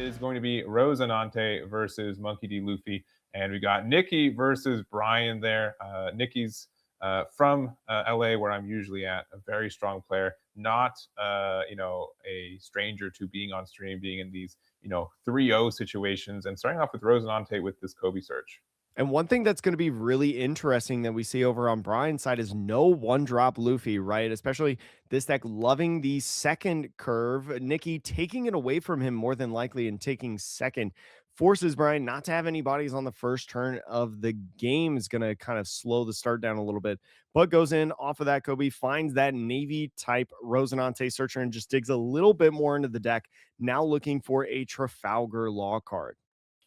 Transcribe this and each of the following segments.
is going to be Rosinante versus Monkey D. Luffy, and we got Nicky versus Brayan there. Nicky's from LA, where I'm usually at, a very strong player, not a stranger to being on stream, being in these 3-0 situations, and starting off with Rosinante with this Kobe search. And one thing that's going to be really interesting that we see over on Brian's side is no one drop Luffy, right? Especially this deck loving the second curve. Nicky taking it away from him more than likely and taking second forces Brian not to have any bodies on the first turn of the game. Is going to kind of slow the start down a little bit, but goes in off of that. Kobe finds that Navy type Rosinante searcher and just digs a little bit more into the deck. Now looking for a Trafalgar Law card.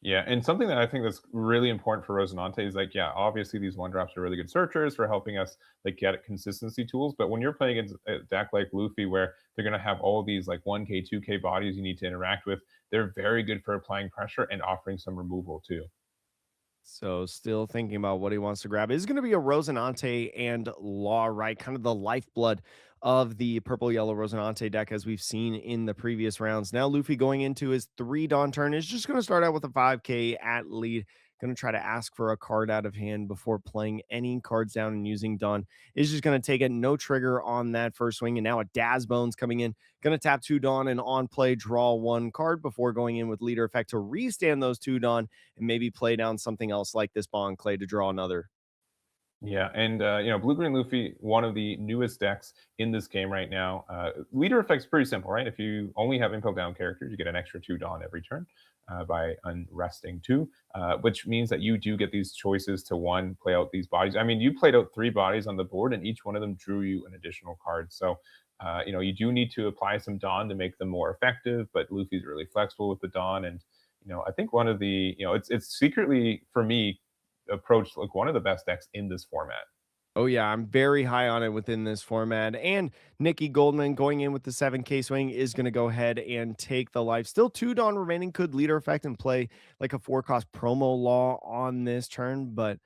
Yeah, and something that I think that's really important for Rosinante is like, yeah, obviously these one drops are really good searchers for helping us like get consistency tools. But when you're playing against a deck like Luffy, where they're gonna have all these like 1K, 2K bodies you need to interact with, they're very good for applying pressure and offering some removal too. So still thinking about what he wants to grab is going to be a Rosinante and Law, right? Kind of the lifeblood of the purple yellow Rosinante deck as we've seen in the previous rounds. Now Luffy going into his 3 Dawn turn is just going to start out with a 5K at lead. Going to try to ask for a card out of hand before playing any cards down and using Dawn. Is just going to take it, no trigger on that first swing. And now a Daz Bones coming in. Going to tap 2 Dawn and on play draw 1 card before going in with leader effect to restand those 2 Dawn and maybe play down something else like this Bond Clay to draw another. Yeah, and Blue Green Luffy, one of the newest decks in this game right now. Leader effect's pretty simple, right? If you only have impel down characters, you get an extra 2 Dawn every turn by unresting 2, which means that you do get these choices to one play out these bodies. I mean, you played out 3 bodies on the board, and each one of them drew you an additional card. So you do need to apply some Dawn to make them more effective, but Luffy's really flexible with the Dawn, and I think one of the it's secretly for me approached like one of the best decks in this format. Oh yeah, I'm very high on it within this format. And Nicky Goldman going in with the 7K swing is going to go ahead and take the life. Still 2 Dawn remaining, could leader effect and play like a 4 cost promo Law on this turn, but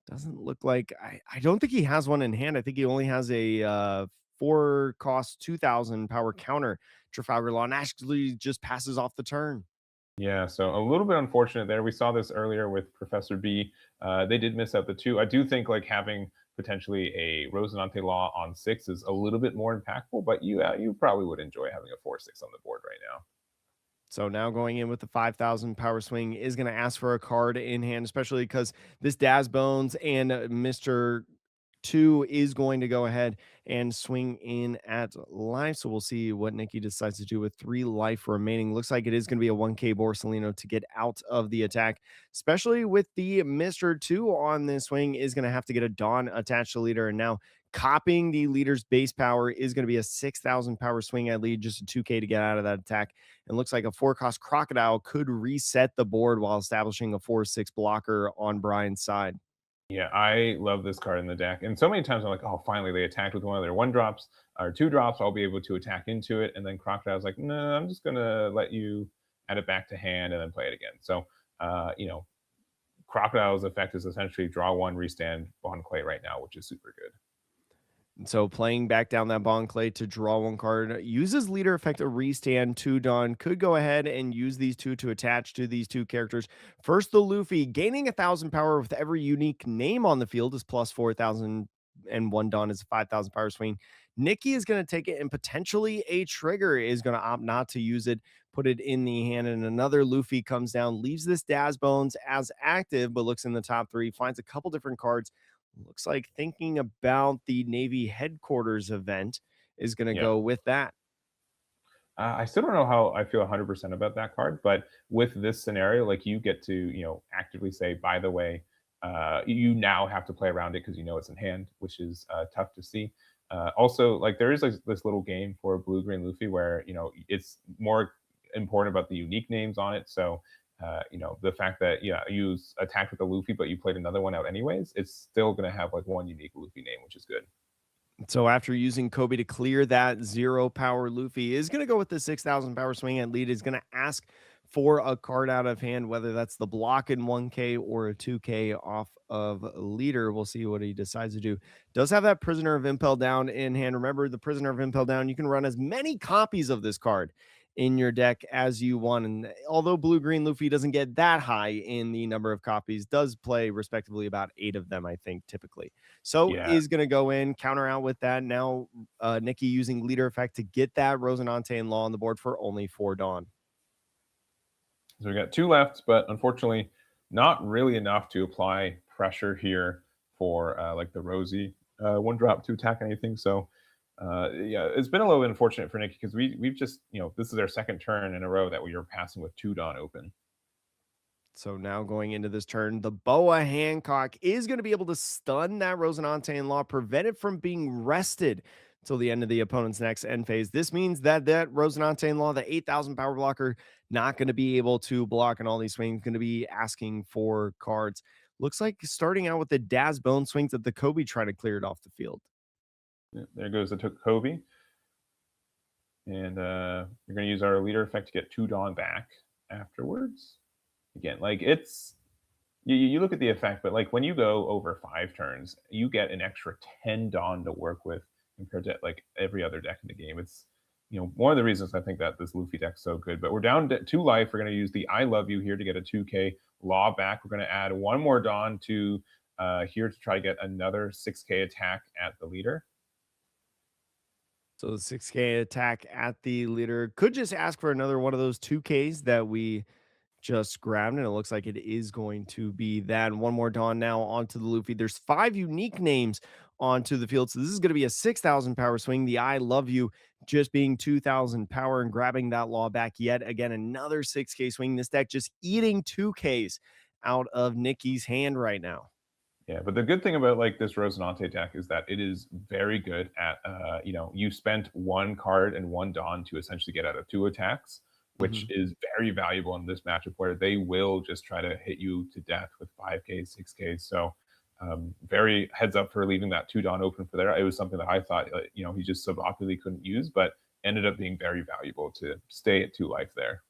doesn't look like I don't think he has one in hand. I think he only has a 4 cost 2000 power counter Trafalgar Law and actually just passes off the turn. Yeah, so a little bit unfortunate there. We saw this earlier with Professor B. They did miss out the 2. I do think like having potentially a Rosinante Law on 6 is a little bit more impactful, but you probably would enjoy having a 4/6 on the board right now. So now going in with the 5,000 power swing is going to ask for a card in hand, especially because this Daz Bones and Mr. 2 is going to go ahead and swing in at life. So we'll see what Nicky decides to do with 3 life remaining. Looks like it is going to be a 1K Borsalino to get out of the attack, especially with the Mr. 2 on this swing is going to have to get a Dawn attached to leader. And now copying the leader's base power is going to be a 6,000 power swing at lead, just a 2K to get out of that attack. And looks like a 4 cost Crocodile could reset the board while establishing a 4/6 blocker on Brian's side. Yeah, I love this card in the deck. And so many times I'm like, oh, finally they attacked with one of their 1 drops or 2 drops. I'll be able to attack into it. And then Crocodile's like, no, I'm just gonna let you add it back to hand and then play it again. So Crocodile's effect is essentially draw 1, restand Bond Clay right now, which is super good. So playing back down that Bond Clay to draw 1 card uses leader effect a restand 2 Dawn. Could go ahead and use these 2 to attach to these 2 characters. First, the Luffy gaining 1,000 power with every unique name on the field is plus 4,000, and 1 Dawn is a 5,000 power swing. Nicky is going to take it and potentially a trigger is going to opt not to use it, put it in the hand, and another Luffy comes down, leaves this Daz Bones as active, but looks in the top 3, finds a couple different cards. Looks like thinking about the Navy headquarters event is going to Yeah. go with that. I still don't know how I feel 100% about that card, but with this scenario, like you get to, actively say, by the way, you now have to play around it because you know it's in hand, which is tough to see. Also, like there is like this little game for Blue Green Luffy where it's more important about the unique names on it. So, the fact that you attacked with a Luffy, but you played another one out anyways, it's still going to have like one unique Luffy name, which is good. So after using Kobe to clear that 0 power, Luffy is going to go with the 6,000 power swing at lead, is going to ask for a card out of hand, whether that's the block in 1K or a 2K off of leader. We'll see what he decides to do. Does have that Prisoner of Impel Down in hand. Remember, the Prisoner of Impel Down, you can run as many copies of this card in your deck as you want. And although Blue Green Luffy doesn't get that high in the number of copies, does play respectively about 8 of them, I think, typically. So Yeah. is going to go in, counter out with that. Now, Nicky using leader effect to get that Rosinante and Law on the board for only 4 Dawn. So we got 2 left, but unfortunately, not really enough to apply pressure here for like the Rosie 1 drop to attack anything. So yeah, it's been a little bit unfortunate for Nicky because we've just this is our second turn in a row that we are passing with 2 Dawn open. So now going into this turn, the Boa Hancock is going to be able to stun that Rosinante in Law, prevent it from being rested until the end of the opponent's next end phase. This means that Rosinante in Law, the 8,000 power blocker, not going to be able to block in all these swings, going to be asking for cards. Looks like starting out with the Daz Bone swings that the Kobe trying to clear it off the field. Yeah, there goes the Kobe. And we're going to use our leader effect to get 2 Dawn back afterwards. Again, like it's you look at the effect, but like when you go over 5 turns, you get an extra 10 Dawn to work with compared to like every other deck in the game. It's one of the reasons I think that this Luffy deck's so good. But we're down to 2 life. We're going to use the I Love You here to get a 2K Law back. We're going to add 1 more Dawn to here to try to get another 6K attack at the leader. So the 6K attack at the leader could just ask for another one of those 2Ks that we just grabbed, and it looks like it is going to be that. And 1 more Dawn now onto the Luffy. There's 5 unique names onto the field. So this is going to be a 6,000 power swing. The I Love You just being 2,000 power and grabbing that Law back yet again. Another 6K swing. This deck just eating 2Ks out of Nicky's hand right now. Yeah, but the good thing about like this Rosinante deck is that it is very good at you spent 1 card and 1 Dawn to essentially get out of 2 attacks, which is very valuable in this matchup where they will just try to hit you to death with 5K, 6K. So very heads up for leaving that 2 Dawn open for there. It was something that I thought he just suboptimally couldn't use, but ended up being very valuable to stay at 2 life there.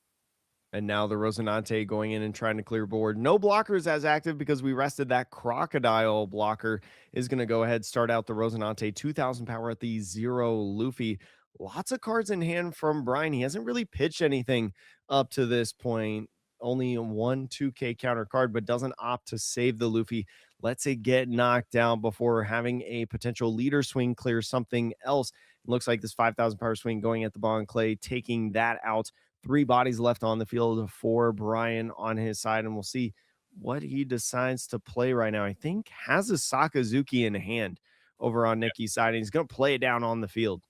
And now the Rosinante going in and trying to clear board. No blockers as active because we rested that Crocodile blocker. Is going to go ahead, start out the Rosinante 2,000 power at the 0 Luffy. Lots of cards in hand from Brayan. He hasn't really pitched anything up to this point. Only 1 2K counter card, but doesn't opt to save the Luffy. Lets it get knocked down before having a potential leader swing clear something else. It looks like this 5,000 power swing going at the Bon Clay, taking that out. 3 bodies left on the field for Brayan on his side, and we'll see what he decides to play right now. I think has a Sakazuki in hand over on Nicky's side, and he's going to play it down on the field.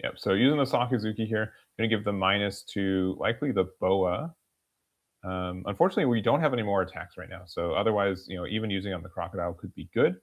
Yep. So using the Sakazuki here, going to give the minus to likely the Boa. Unfortunately, we don't have any more attacks right now. So otherwise, even using on the Crocodile could be good.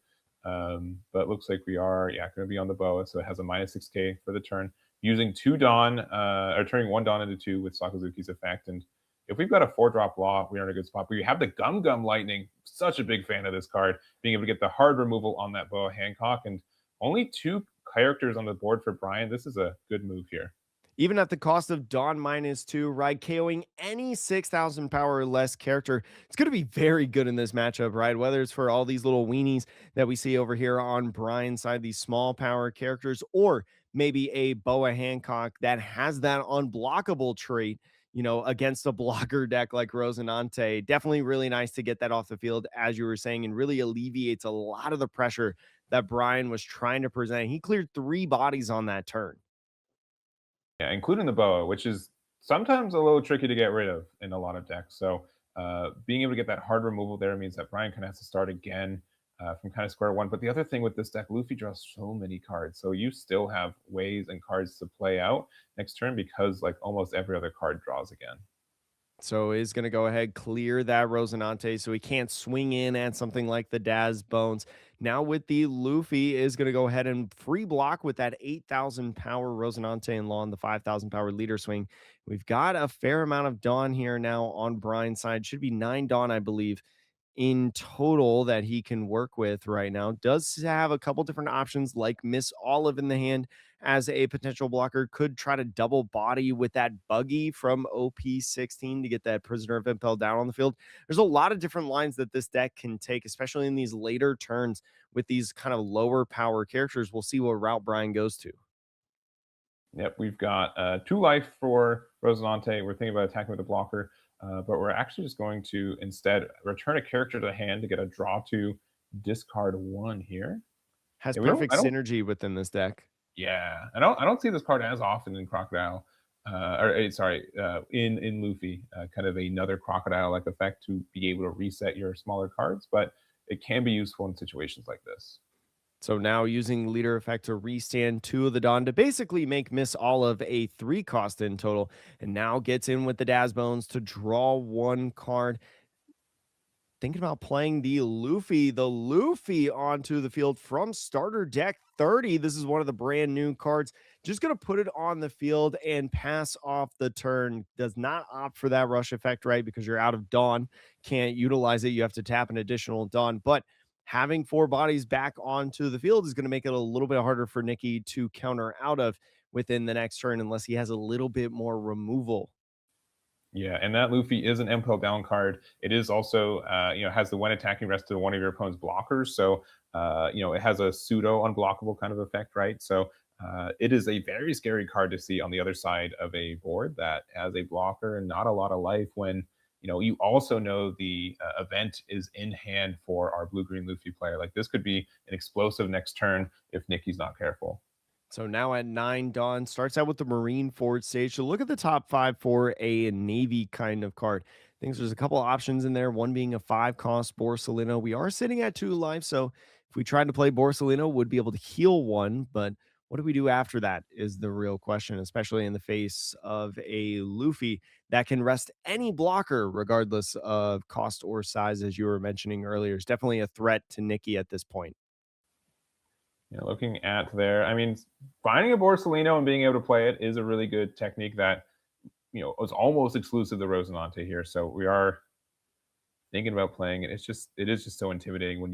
But it looks like we are, going to be on the Boa. So it has a minus 6K for the turn. Using 2 Dawn, or turning 1 Dawn into 2 with Sakazuki's effect. And if we've got a 4-drop Law, we're in a good spot. But we have the Gum Gum Lightning. Such a big fan of this card. Being able to get the hard removal on that Boa Hancock. And only 2 characters on the board for Brayan. This is a good move here. Even at the cost of Dawn -2, right? KOing any 6,000 power or less character. It's going to be very good in this matchup, right? Whether it's for all these little weenies that we see over here on Brayan's side, these small power characters, or maybe a Boa Hancock that has that unblockable trait, against a blocker deck like Rosinante. Definitely really nice to get that off the field, as you were saying, and really alleviates a lot of the pressure that Brayan was trying to present. He cleared 3 bodies on that turn. Yeah, including the Boa, which is sometimes a little tricky to get rid of in a lot of decks. So being able to get that hard removal there means that Brayan kind of has to start again from kind of square one. But the other thing with this deck, Luffy draws so many cards. So you still have ways and cards to play out next turn because like almost every other card draws again. So is going to go ahead, clear that Rosinante so he can't swing in at something like the Daz Bones. Now with the Luffy is going to go ahead and free block with that 8,000 power Rosinante and Lawn, the 5,000 power leader swing. We've got a fair amount of Dawn here now on Brayan's side. Should be 9 Dawn, I believe, in total that he can work with right now. Does have a couple different options like Miss Olive in the hand as a potential blocker. Could try to double body with that buggy from OP16 to get that Prisoner of Impel down on the field. There's a lot of different lines that this deck can take, especially in these later turns with these kind of lower power characters. We'll see what route Brayan goes to. Yep, we've got 2 life for Rosinante. We're thinking about attacking with a blocker, but we're actually just going to instead return a character to the hand to get a draw to discard 1 here. Has Yeah, we don't. perfect I don't. synergy within this deck. Yeah, I don't see this card as often in Crocodile, sorry, in Luffy. Kind of another crocodile-like effect to be able to reset your smaller cards, but it can be useful in situations like this. So now using leader effect to restand two of the Dawn to basically make Miss Olive a 3 cost in total, and now gets in with the Daz Bones to draw 1 card. Thinking about playing the Luffy onto the field from starter deck 30. This is one of the brand new cards. Just going to put it on the field and pass off the turn. Does not opt for that rush effect, right? Because you're out of Dawn. Can't utilize it. You have to tap an additional Dawn. But having 4 bodies back onto the field is going to make it a little bit harder for Nicky to counter out of within the next turn unless he has a little bit more removal. Yeah, and that Luffy is an impel down card. It is also, has the when attacking rest to one of your opponent's blockers. So, it has a pseudo unblockable kind of effect, right? So, it is a very scary card to see on the other side of a board that has a blocker and not a lot of life. When you also know the event is in hand for our blue green Luffy player. Like this could be an explosive next turn if Nicky's not careful. So now at 9, Dawn starts out with the Marine forward stage. So look at the top 5 for a Navy kind of card. I think there's a couple options in there, one being a 5 cost Borsalino. We are sitting at 2 life, so if we tried to play Borsalino, would be able to heal 1, but what do we do after that is the real question, especially in the face of a Luffy that can rest any blocker regardless of cost or size, as you were mentioning earlier. It's definitely a threat to Nicky at this point. Looking at there, I mean, finding a Borsalino and being able to play it is a really good technique that is almost exclusive to Rosinante here. So we are thinking about playing it. It is just so intimidating when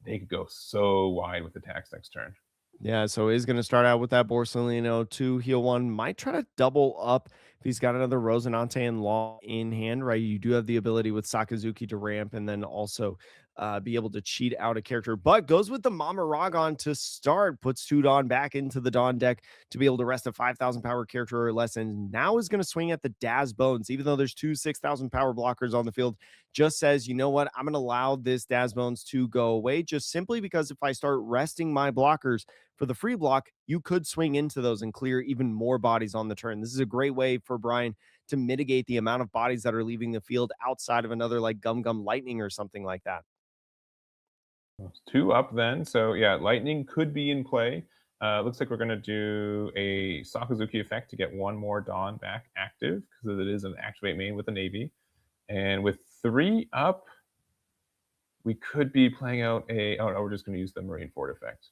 they could go so wide with attacks next turn. Yeah, so he's going to start out with that Borsalino, 2 heal 1. Might try to double up if he's got another Rosinante and Law in hand, right? You do have the ability with Sakazuki to ramp and then also be able to cheat out a character, but goes with the Mama Ragon to start, puts 2 Dawn back into the Dawn deck to be able to rest a 5,000 power character or less, and now is going to swing at the Daz Bones, even though there's 2 6,000 power blockers on the field. Just says, you know what? I'm going to allow this Daz Bones to go away just simply because if I start resting my blockers, for the free block, you could swing into those and clear even more bodies on the turn. This is a great way for Brayan to mitigate the amount of bodies that are leaving the field outside of another like Gum Gum Lightning or something like that. It's 2 up then. So yeah, lightning could be in play. Looks like we're going to do a Sakazuki effect to get 1 more Dawn back active because it is an activate main with the Navy. And with 3 up, we could be playing out a. Oh no, we're just going to use the Marine Ford effect.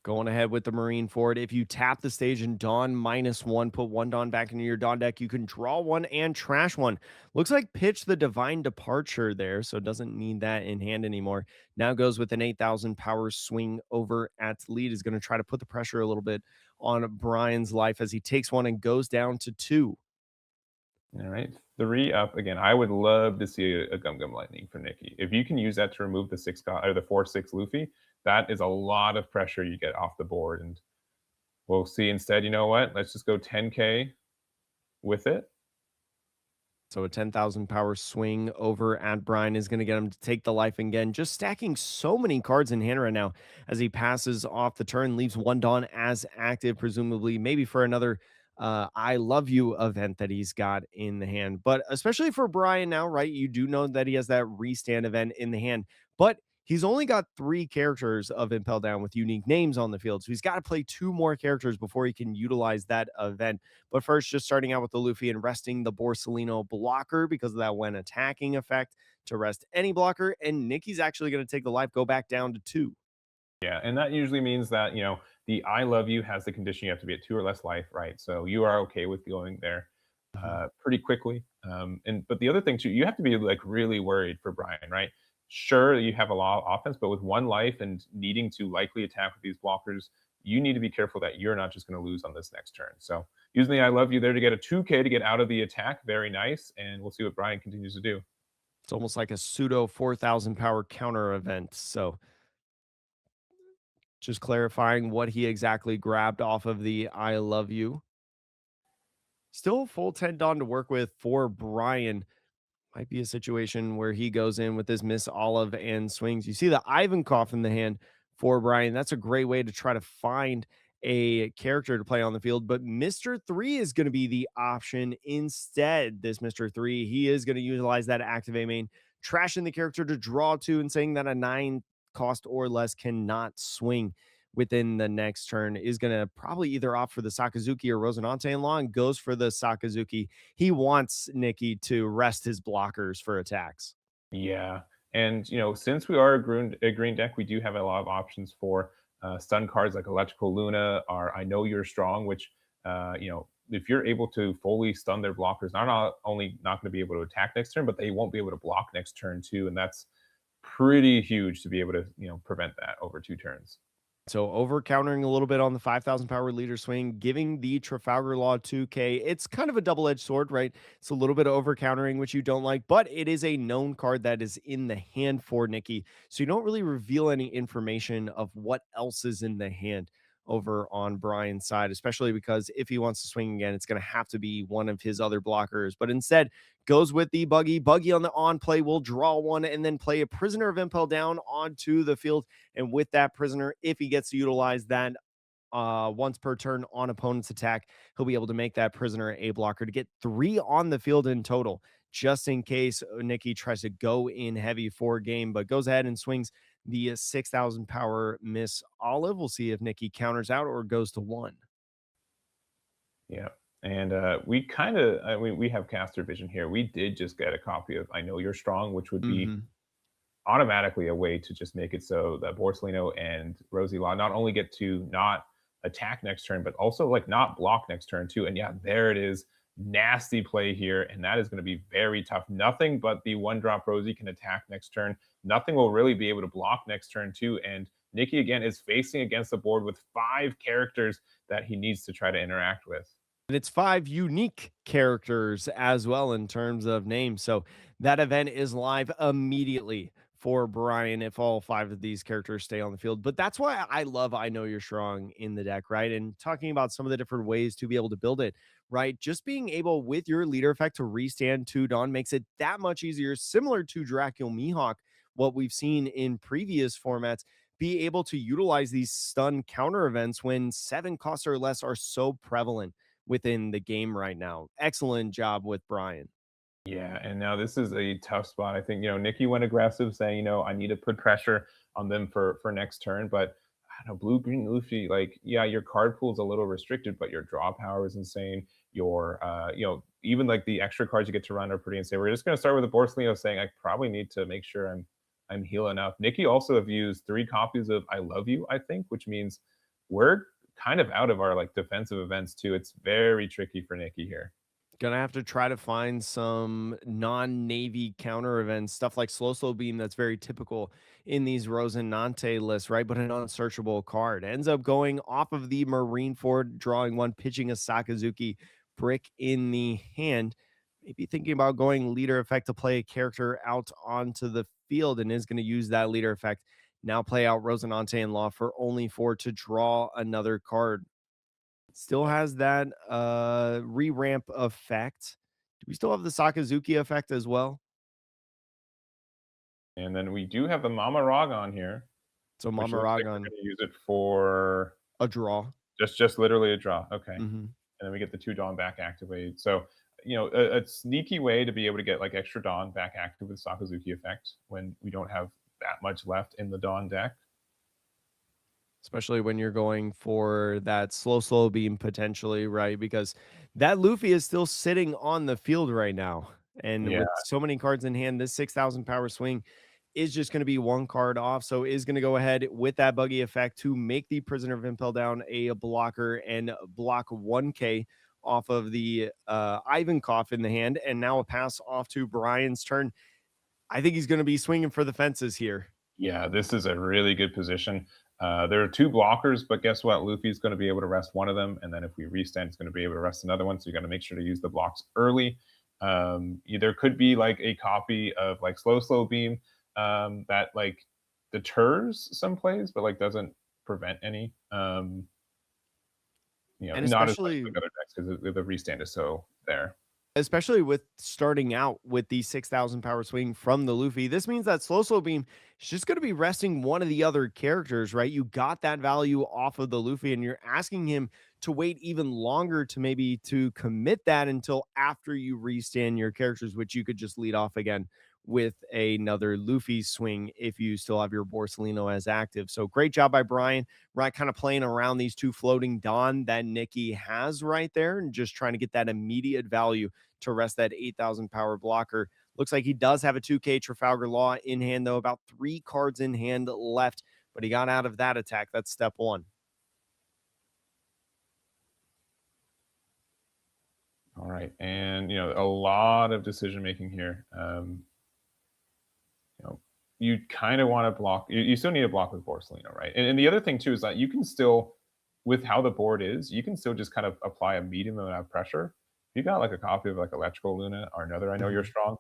Going ahead with the Marine Ford. If you tap the stage and Dawn -1, put 1 Dawn back into your Dawn deck, you can draw 1 and trash 1. Looks like pitch the Divine Departure there, so doesn't need that in hand anymore. Now goes with an 8,000 power swing over at lead. Is going to try to put the pressure a little bit on Brian's life as he takes 1 and goes down to 2. All right, 3 up again. I would love to see a Gum Gum Lightning for Nikki. If you can use that to remove the or the 4/6 Luffy, that is a lot of pressure you get off the board. And we'll see instead. You know what? Let's just go 10K with it. So a 10,000 power swing over at Brian is going to get him to take the life again. Just stacking so many cards in hand right now as he passes off the turn, leaves 1 Dawn as active, presumably maybe for another I Love You event that he's got in the hand. But especially for Brian now, right? You do know that he has that restand event in the hand, but he's only got 3 characters of Impel Down with unique names on the field. So he's got to play 2 more characters before he can utilize that event. But first, just starting out with the Luffy and resting the Borsalino blocker because of that when attacking effect to rest any blocker. And Nicky's actually going to take the life, go back down to 2. Yeah, and that usually means that the I love you has the condition you have to be at 2 or less life, right? So you are okay with going there Mhm. pretty quickly. And but the other thing too, you have to be like really worried for Brian, right? Sure, you have a lot of offense, but with 1 life and needing to likely attack with these blockers, you need to be careful that you're not just going to lose on this next turn. So using the I love you there to get a 2K to get out of the attack, very nice. And we'll see what Brian continues to do. It's almost like a pseudo 4,000 power counter event. So Just clarifying what he exactly grabbed off of the I love you. Still full 10 Dawn to work with for Brayan. Might be a situation where he goes in with this Miss Olive and swings. You see the Ivankov in the hand for Brayan. That's a great way to try to find a character to play on the field. But Mr. 3 is going to be the option instead. This Mr. 3, he is going to utilize that activate main, trashing the character to draw two and saying that a 9 cost or less cannot swing within the next turn, is going to probably either opt for the Sakazuki or Rosinante in law and goes for the Sakazuki. He wants Nicky to rest his blockers for attacks. Yeah, and since we are a green deck, we do have a lot of options for stun cards like Electrical Luna or I Know You're Strong, which if you're able to fully stun their blockers, they're not only not going to be able to attack next turn, but they won't be able to block next turn too, and that's pretty huge to be able to prevent that over 2 turns. So over countering a little bit on the 5,000 power leader swing, giving the Trafalgar Law 2K. It's kind of a double-edged sword, right? It's a little bit of over countering, which you don't like, but it is a known card that is in the hand for Nicky. So you don't really reveal any information of what else is in the hand over on Brian's side, especially because if he wants to swing again, it's going to have to be one of his other blockers. But instead, goes with the buggy. Buggy on the on play will draw one and then play a Prisoner of Impel down onto the field. And with that prisoner, if he gets to utilize that once per turn on opponent's attack, he'll be able to make that prisoner a blocker to get 3 on the field in total, just in case Nicky tries to go in heavy for game, but goes ahead and swings the 6,000 power Miss Olive. We'll see if Nicky counters out or goes to 1. Yeah. And we kind of, we have caster vision here. We did just get a copy of I Know You're Strong, which would be Mm-hmm. automatically a way to just make it so that Borsellino and Rosie Law not only get to not attack next turn, but also like not block next turn too. And yeah, there it is. Nasty play here. And that is going to be very tough. Nothing but the 1-drop Rosie can attack next turn. Nothing will really be able to block next turn too. And Nicky again is facing against the board with 5 characters that he needs to try to interact with. And it's 5 unique characters as well in terms of names. So that event is live immediately for Brian if all 5 of these characters stay on the field. But that's why I love I Know You're Strong in the deck, right? And talking about some of the different ways to be able to build it, right? Just being able with your leader effect to restand 2 Dawn makes it that much easier, similar to Dracula Mihawk, what we've seen in previous formats. Be able to utilize these stun counter events when 7 costs or less are so prevalent within the game right now. Excellent job with Brian. Yeah, and now this is a tough spot. I think, Nicky went aggressive saying, I need to put pressure on them for next turn, but I don't know, blue, green, Luffy, like, yeah, your card pool is a little restricted, but your draw power is insane. Your even like the extra cards you get to run are pretty insane. We're just gonna start with the Borsellino saying I probably need to make sure I'm heal enough. Nicky also have used 3 copies of I Love You, I think, which means we're kind of out of our like defensive events too. It's very tricky for Nicky here. Gonna have to try to find some non-navy counter events, stuff like slow beam that's very typical in these Rosinante lists, right? But an unsearchable card ends up going off of the Marine Ford, drawing one, pitching a Sakazuki brick in the hand. Maybe thinking about going leader effect to play a character out onto the field and is going to use that leader effect. Now play out Rosinante in law for only 4 to draw another card. Still has that re-ramp effect. Do we still have the Sakazuki effect as well? And then we do have the Mama Rog on here, So which Mama looks like we're Ragon, gonna use it for a draw. just literally a draw. Okay. Hmm. And then we get the 2 Dawn back activated. So, a sneaky way to be able to get like extra Dawn back active with Sakazuki effect when we don't have that much left in the Dawn deck. Especially when you're going for that slow beam potentially, right? Because that Luffy is still sitting on the field right now. And Yeah. with so many cards in hand, this 6,000 power swing is just going to be 1 card off. So is going to go ahead with that buggy effect to make the Prisoner of Impel down a blocker and block 1K off of the Ivankov in the hand. And now a pass off to Brian's turn. I think he's going to be swinging for the fences here. Yeah, this is a really good position. There are 2 blockers, but guess what? Luffy's going to be able to rest one of them, and then if we restand, it's going to be able to rest another one. So you got to make sure to use the blocks early. There could be like a copy of like slow beam that like deters some plays, but like doesn't prevent any. And Not as much as especially like other decks because the restand is so there. especially with starting out with the 6,000 power swing from the Luffy, this means that slow beam is just going to be resting one of the other characters, right? You got that value off of the Luffy, and you're asking him to wait even longer to maybe to commit that until after you restand your characters, which you could just lead off again with another Luffy swing if you still have your Borsalino as active. So great job by Brayan, right? Kind of playing around these two floating Dawn that Nicky has right there and just trying to get that immediate value to rest that 8,000 power blocker. Looks like he does have a 2K Trafalgar Law in hand, though, about 3 cards in hand left, but he got out of that attack. That's step one. All right, and a lot of decision making here. You kind of want to block. You still need to block with Borsalino, right? And the other thing too is that you can still, with how the board is, you can still just kind of apply a medium amount of pressure. If you got like a copy of like Electrical Luna or another, I know you're strong.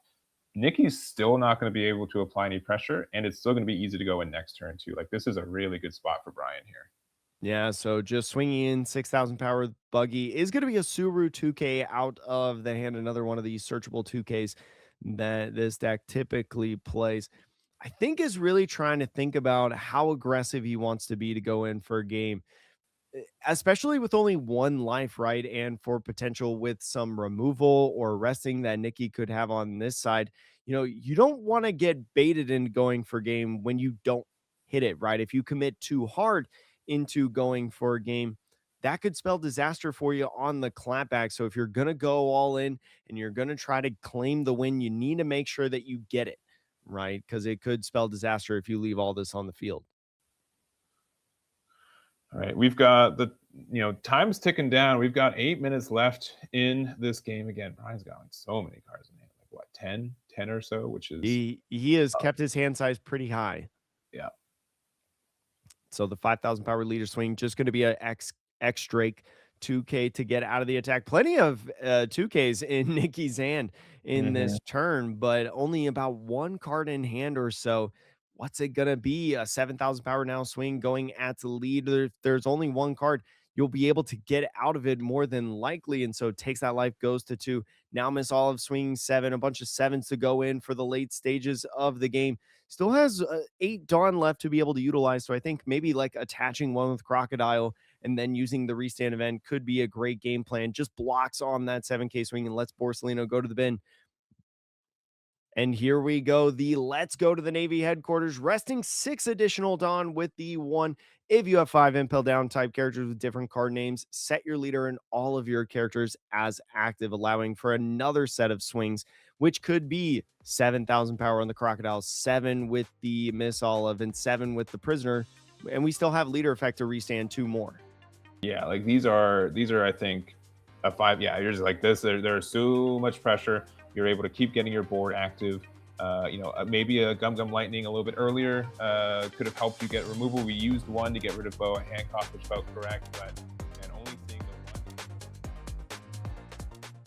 Nicky's still not going to be able to apply any pressure, and it's still going to be easy to go in next turn too. Like this is a really good spot for Brayan here. Yeah, so just swinging in 6,000 power buggy is going to be a Suru 2K out of the hand. Another one of these searchable 2Ks that this deck typically plays. I think is really trying to think about how aggressive he wants to be to go in for a game, especially with only one life, right? And for potential with some removal or resting that Nicky could have on this side. You don't want to get baited into going for game when you don't hit it, right? If you commit too hard into going for a game, that could spell disaster for you on the clapback. So if you're going to go all in and you're going to try to claim the win, you need to make sure that you get it, right? Because it could spell disaster if you leave all this on the field. All right, we've got time's ticking down. We've got 8 minutes left in this game. Again, Brian's got like so many cards in hand, like what, 10 or so, which is He has kept his hand size pretty high. yeah. So the 5,000 power leader swing just going to be a X Drake 2K to get out of the attack. Plenty of 2Ks in Nicky's hand in this turn, but only about one card in hand or so. What's it going to be? A 7,000 power now swing going at the lead. There's only one card. You'll be able to get out of it more than likely. And so takes that life, goes to 2. Now Miss Olive swinging 7, a bunch of 7s to go in for the late stages of the game. Still has 8 Dawn left to be able to utilize. So I think maybe like attaching one with Crocodile and then using the restand event could be a great game plan. Just blocks on that 7K swing and lets Borsalino go to the bin. And here we go. Let's go to the Navy headquarters, resting 6 additional Dawn with the 1. If you have 5 Impel Down type characters with different card names, set your leader and all of your characters as active, allowing for another set of swings, which could be 7,000 power on the Crocodile, 7 with the Miss Olive, and 7 with the Prisoner. And we still have leader effect to restand 2 more. Yeah, like these are I think a 5. Yeah, you're just like this. There's so much pressure. You're able to keep getting your board active. Maybe a Gum Lightning a little bit earlier could have helped you get removal. We used one to get rid of Boa Hancock, which felt correct, but